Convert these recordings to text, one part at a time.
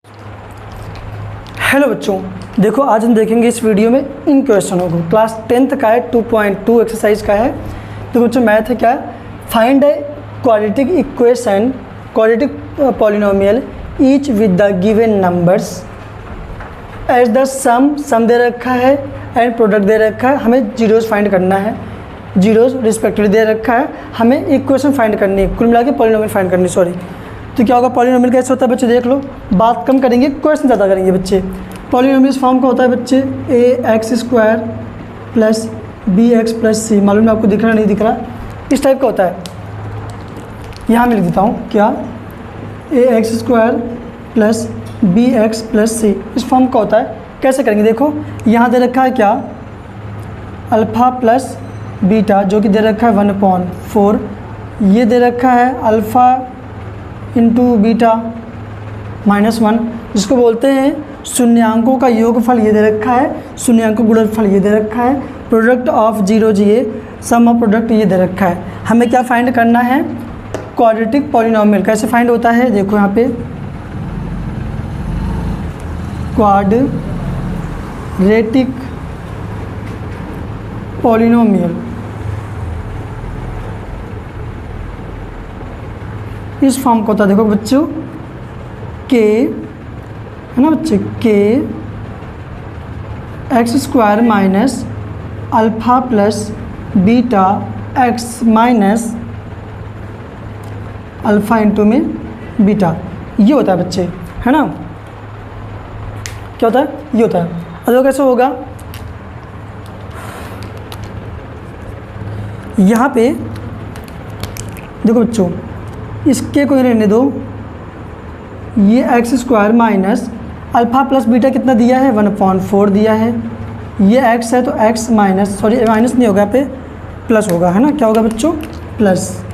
Hello बच्चों, देखो आज हम देखेंगे इस वीडियो में इन क्वेश्चनों को। क्लास 10th का है, 2.2 एक्सरसाइज का है। तो बच्चों मैथ है क्या है, find a quadratic equation, quadratic polynomial each with the given numbers as the sum दे रखा है एंड प्रोडक्ट दे रखा है। हमें जीरोस फाइंड करना है, जीरोस रिस्पेक्टिवली दे रखा है, हमें इक्वेशन फाइंड करनी है, कुल मिला के पॉलिनोमियल फाइंड करनी, सॉरी। तो क्या होगा, पॉलिनोमियल कैसे होता है बच्चे, देख लो। बात कम करेंगे, क्वेश्चन ज़्यादा करेंगे बच्चे। पॉलिनोमियल इस फॉर्म का होता है बच्चे ax² plus bx plus c। मालूम है आपको, दिख रहा नहीं दिख रहा, इस टाइप का होता है। यहाँ मैं लिख देता हूँ क्या, ax² plus bx plus c, इस फॉर्म का होता है। कैसे करेंगे देखो, यहाँ दे रखा है क्या, अल्फ़ा प्लस बीटा, जो कि दे रखा है 1/4। ये दे रखा है अल्फ़ा इंटू बीटा -1, जिसको बोलते हैं शून्यांकों का योगफल। ये दे रखा है शून्यांकों का गुणनफल, ये दे रखा है प्रोडक्ट ऑफ जीरोज, ये सम ऑफ प्रोडक्ट ये दे रखा है। हमें क्या फाइंड करना है, क्वाड्रेटिक पॉलिनोमियल। कैसे फाइंड होता है देखो, यहाँ पे क्वाड्रेटिक पॉलिनोमियल इस फॉर्म को होता है। देखो बच्चों, के है ना बच्चे, के x² minus alpha plus beta x minus alpha into में बीटा, ये होता है बच्चे, है ना। क्या होता है, ये होता है। और कैसे होगा, यहाँ पे देखो बच्चों, इसके को रहने दो, ये x² minus alpha plus beta कितना दिया है, 1/4 दिया है। ये x है तो x माइनस, सॉरी माइनस नहीं होगा, यहाँ पे प्लस होगा, है ना। क्या होगा बच्चों, प्लस।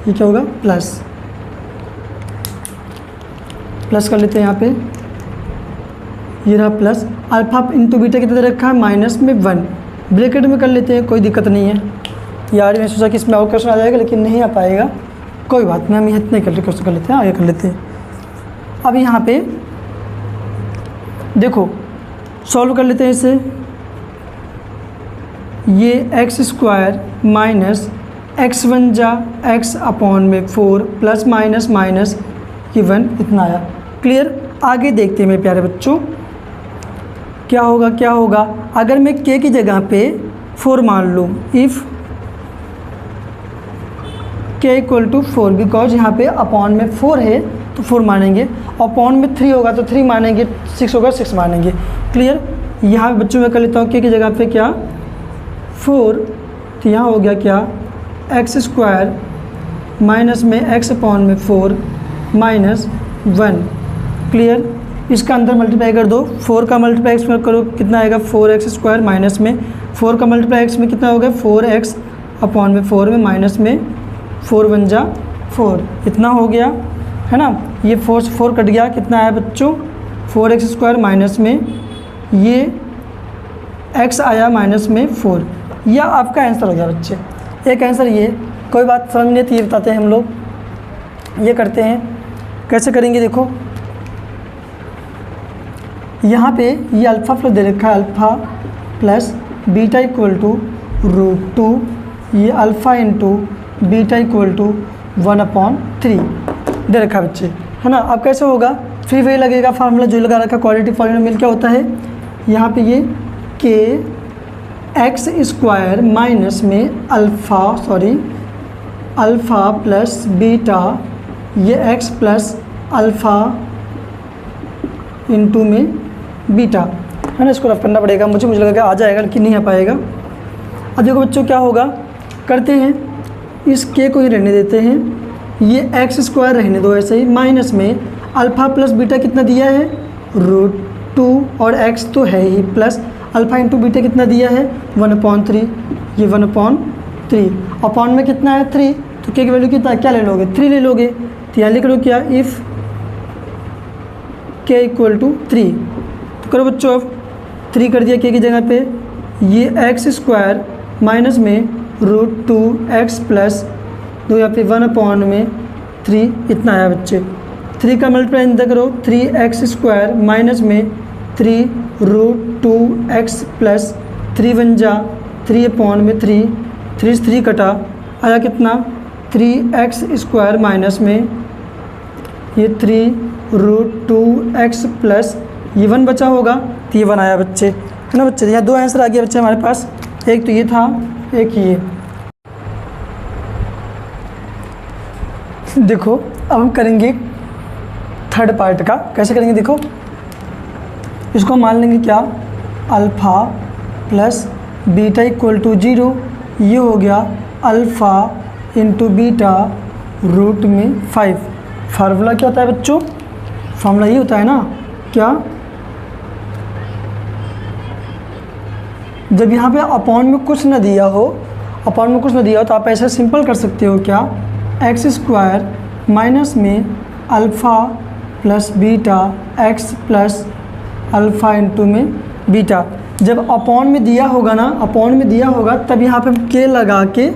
ये क्या होगा, प्लस। प्लस कर लेते हैं यहाँ पे, ये रहा प्लस। अल्फ़ा इंटू बीटा कितना दे रखा है, माइनस में 1। ब्रैकेट में कर लेते हैं, कोई दिक्कत नहीं है यार। मैं सोचा कि इसमें और क्वेश्चन आ जाएगा, लेकिन नहीं आ पाएगा, कोई बात नहीं, हम यहाँ इतने क्वेश्चन कर लेते हैं, आगे कर लेते हैं। अब यहाँ पे देखो, सॉल्व कर लेते हैं इसे। ये x² माइनस x1 जा x/4 प्लस माइनस माइनस ये 1 इतना आया। क्लियर। आगे देखते हैं मेरे प्यारे बच्चों, क्या होगा, क्या होगा अगर मैं k की जगह पे 4 मान लूँ। इफ़ k = 4, बिकॉज यहाँ पे अपॉन में 4 है तो 4 मानेंगे, अपॉन में 3 होगा तो 3 मानेंगे, 6 होगा 6 मानेंगे। क्लियर। यहाँ पे बच्चों में कर लेता हूँ k की जगह पे क्या, 4, तो यहाँ हो गया क्या, x² माइनस में x/4 माइनस 1। क्लियर। इसका अंदर मल्टीप्लाई कर दो, 4 का मल्टीप्लाई x में करो, कितना आएगा, 4x² माइनस में 4 का मल्टीप्लाई x में कितना होगा, 4x/4 में माइनस में 4 1 जा 4, इतना हो गया, है ना। ये 4 से 4 कट गया, कितना आया बच्चों, 4x² माइनस में ये x आया माइनस में 4। यह आपका आंसर हो गया बच्चे। एक आंसर ये, कोई बात समझ नहीं आती, ये बताते हैं हम लोग, ये करते हैं। कैसे करेंगे देखो, यहाँ पे ये अल्फ़ा प्लस दे रखा है, अल्फ़ा प्लस बीटा =√2, ये अल्फ़ा इंटू बीटा = 1/3 दे रखा बच्चे, है ना। अब कैसे होगा, फिर वही लगेगा फार्मूला जो लगा रखा, क्वाड्रेटिक पॉलिनोमियल क्या होता है, यहाँ पे ये k x² माइनस में अल्फ़ा प्लस बीटा, ये x प्लस अल्फ़ा इंटू में बीटा, है ना। इसको रफ करना पड़ेगा मुझे लगा कि आ जाएगा, लेकिन नहीं आ पाएगा। अब देखो बच्चों क्या होगा, करते हैं, इस k को ही रहने देते हैं, ये x² रहने दो ऐसे ही, माइनस में अल्फ़ा प्लस बीटा कितना दिया है, √2, और x तो है ही, प्लस अल्फ़ा इंटू बीटा कितना दिया है, 1/3, ये 1/3, अपॉन में कितना है 3, तो k की वैल्यू कितना, क्या ले लोगे, 3 ले लोगे। तो यहाँ लिख लो क्या, इफ़ k = 3, तो करो बच्चों, अब 3 कर दिया k की जगह पे, ये x² माइनस में √2x प्लस 2, यहाँ पे 1/3 इतना आया बच्चे। 3 का मल्टीप्लाई अंदर करो, 3x² माइनस में 3√2x प्लस 3 1 जा 3/3, 3 से 3 कटा, आया कितना 3x² माइनस में ये 3√2x प्लस ये 1 बचा होगा, तो ये 1 आया बच्चे, है ना बच्चे। यहाँ 2 आंसर आ गया बच्चे हमारे पास, एक तो ये था, एक ये। देखो अब हम करेंगे थर्ड पार्ट का, कैसे करेंगे देखो, इसको मान लेंगे क्या, alpha plus beta equal to 0, ये हो गया अल्फ़ा इंटू बीटा रूट में 5। फार्मूला क्या होता है बच्चों, फार्मूला ये होता है ना, क्या, जब यहाँ पे अपॉन में कुछ ना दिया हो, अपॉन में कुछ ना दिया हो तो आप ऐसा सिंपल कर सकते हो क्या, x² माइनस में alpha plus beta x plus alpha into में बीटा। जब अपॉन में दिया होगा ना, अपॉन में दिया होगा तब यहाँ पे के लगा के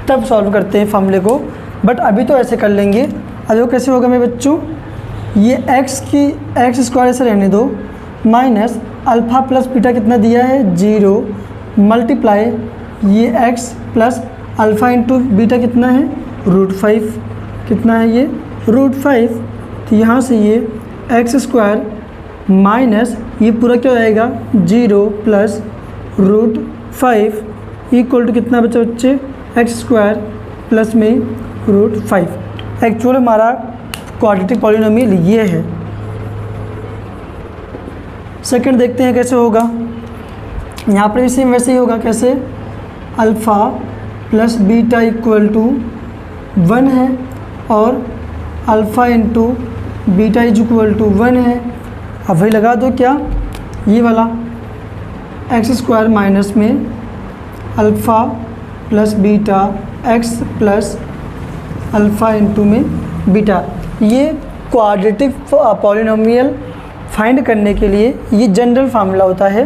तब सॉल्व करते हैं फार्मूले को, बट अभी तो ऐसे कर लेंगे। अब वो कैसे होगा मेरे बच्चों, ये x² ऐसे रहने दो, माइनस अल्फ़ा प्लस बीटा कितना दिया है 0, मल्टीप्लाई ये x plus alpha into beta कितना है √5, कितना है ये √5, तो यहाँ से ये x² माइनस ये पूरा क्या हो जाएगा 0 प्लस √5 इक्वल टू कितना बचा बच्चे, x² प्लस में √5। एक्चुअल हमारा क्वाड्रेटिक पॉलिनोमियल ये है। सेकंड देखते हैं कैसे होगा, यहाँ पर भी सेम वैसे ही होगा, कैसे, alpha plus beta equal to 1 है और alpha into beta is equal to 1 है। अब वही लगा दो क्या, ये वाला x² माइनस में alpha plus beta x plus alpha into में बीटा। ये क्वाड्रेटिक पॉलिनोमियल फाइंड करने के लिए ये जनरल फार्मूला होता है।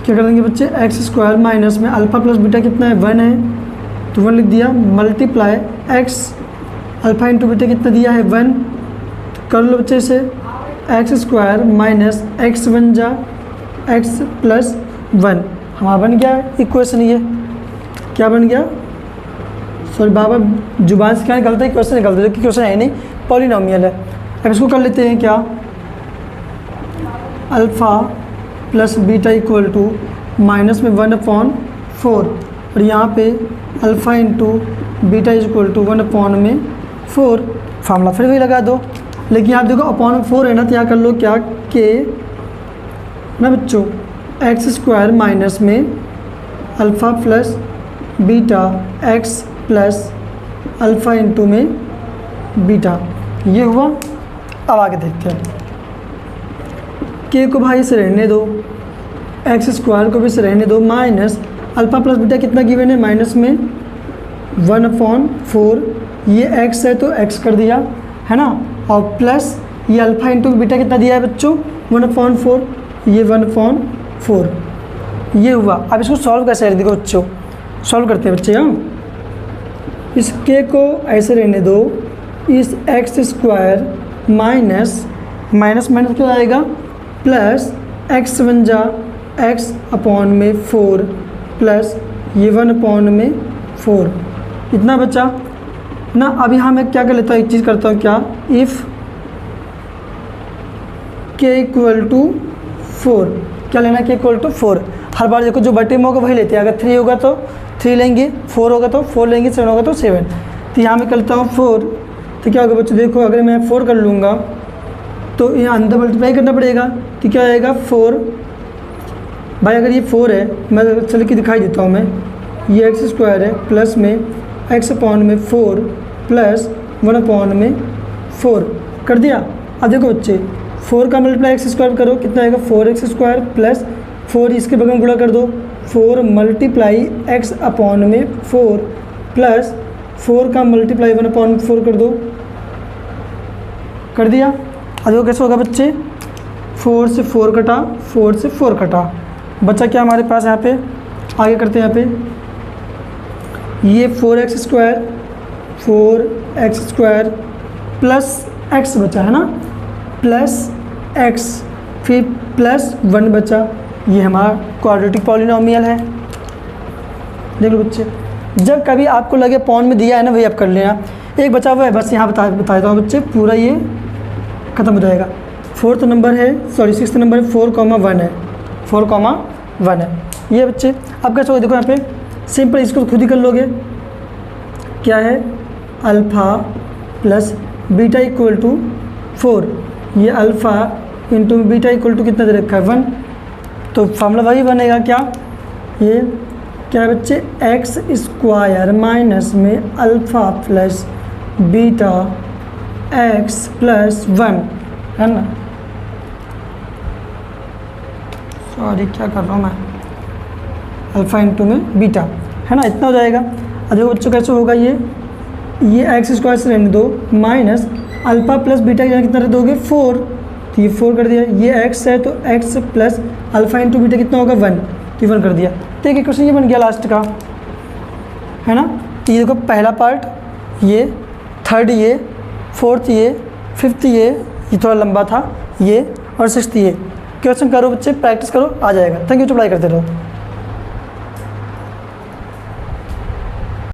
क्या करेंगे बच्चे, x² माइनस में अल्फ़ा प्लस बीटा कितना है 1 है, तो 1 लिख दिया, multiply x alpha into beta कितना दिया है 1, कर लो बच्चे से, x² माइनस x 1 जा x प्लस 1, हमारा बन गया इक्वेशन। ये क्या बन गया, सॉरी बाबा जुबान से क्या निकलता है, क्वेश्चन निकलता है, जो कि क्वेश्चन है नहीं, पॉलिनोमियल है। अब इसको कर लेते हैं क्या, alpha plus beta equal to minus में 1/4 और यहाँ पे alpha into beta is equal to 1/4, formula फिर भी लगा दो। लेकिन यहाँ देखो अपॉन 4 है ना, तो यहाँ कर लो क्या, के ना बच्चों x² माइनस में alpha plus beta x plus alpha into में बीटा, ये हुआ। अब आगे देखते हैं, के को भाई से रहने दो, x² को भी से रहने दो, माइनस अल्फ़ा प्लस बीटा कितना गिवन है माइनस में 1/4, ये x है तो x कर दिया है ना, और प्लस ये अल्फ़ा इंटू बीटा कितना दिया है बच्चों 1/4, ये 1/4 ये हुआ। अब इसको सॉल्व कैसे है देखो बच्चों, सॉल्व करते हैं बच्चे। हाँ, इस के को ऐसे रहने दो, इस x² माइनस माइनस माइनस क्या आएगा प्लस x 1 जा x/4 प्लस ये 1/4, इतना बचा ना। अब यहाँ मैं क्या कर लेता हूँ, एक चीज़ करता हूँ क्या, इफ़ k = 4, क्या लेना k = 4, हर बार देखो जो बटे में होगा वही लेते हैं। अगर 3 होगा तो 3 लेंगे, 4 होगा तो 4 लेंगे, 7 होगा तो 7। तो यहाँ मैं करता हूँ 4, तो क्या होगा बच्चों, देखो अगर मैं 4 कर लूँगा तो यहाँ अंदर मल्टीप्लाई करना पड़ेगा, तो क्या आएगा 4 भाई, अगर ये 4 है, मैं चल के दिखाई देता हूँ मैं, ये x² है प्लस में x/4 प्लस 1/4 कर दिया। अब देखो बच्चे 4 का मल्टीप्लाई x² करो, कितना आएगा 4x² प्लस 4 इसके बगल में गुणा कर दो, 4 मल्टीप्लाई x/4 प्लस 4 का मल्टीप्लाई 1/4 कर दो, कर दिया। अब देखो कैसे होगा बच्चे, 4 से 4 कटा, 4 से 4 कटा, बचा क्या हमारे पास यहाँ पे, आगे करते हैं यहाँ पे, ये 4x² प्लस एक्स बचा है ना, प्लस एक्स, फिर प्लस 1 बचा, ये हमारा क्वाड्रेटिक पॉलिनोमियल है। देख लो बच्चे, जब कभी आपको लगे पॉन में दिया है ना वही आप कर लेना। एक बचा हुआ है बस यहाँ बता देता हूँ बच्चे, पूरा ये ख़त्म हो जाएगा। सिक्स्थ नंबर है 4,1 है, 4,1 है ये बच्चे। अब कैसे होगा देखो यहाँ पे सिंपल, इसको खुद ही कर लोगे। क्या है, alpha plus beta equal to 4, ये alpha into beta equal to कितना दे रखा है 1, तो फार्मूला वही बनेगा। क्या ये क्या है बच्चे, एक्स स्क्वायर माइनस में alpha plus beta x plus 1 है ना। सॉरी क्या कर रहा हूँ मैं, अल्फ़ा इंटू में बीटा है ना, इतना हो जाएगा। अब देखो बच्चों कैसे होगा, ये एक्स स्क्वायर से रहने दो माइनस अल्फ़ा प्लस बीटा कितना रह दोगे 4, तो ये 4 कर दिया। ये x है तो x plus alpha into beta कितना होगा 1, तो 1 कर दिया। तो एक क्वेश्चन ये बन गया लास्ट का, है ना। तो ये देखो पहला पार्ट, ये थर्ड, ये फोर्थ, ये फिफ्थ, ये थोड़ा लंबा था, ये और सिक्स्थ। ये क्वेश्चन करो बच्चे, प्रैक्टिस करो, आ जाएगा। थैंक यू, पढ़ाई करते रहो।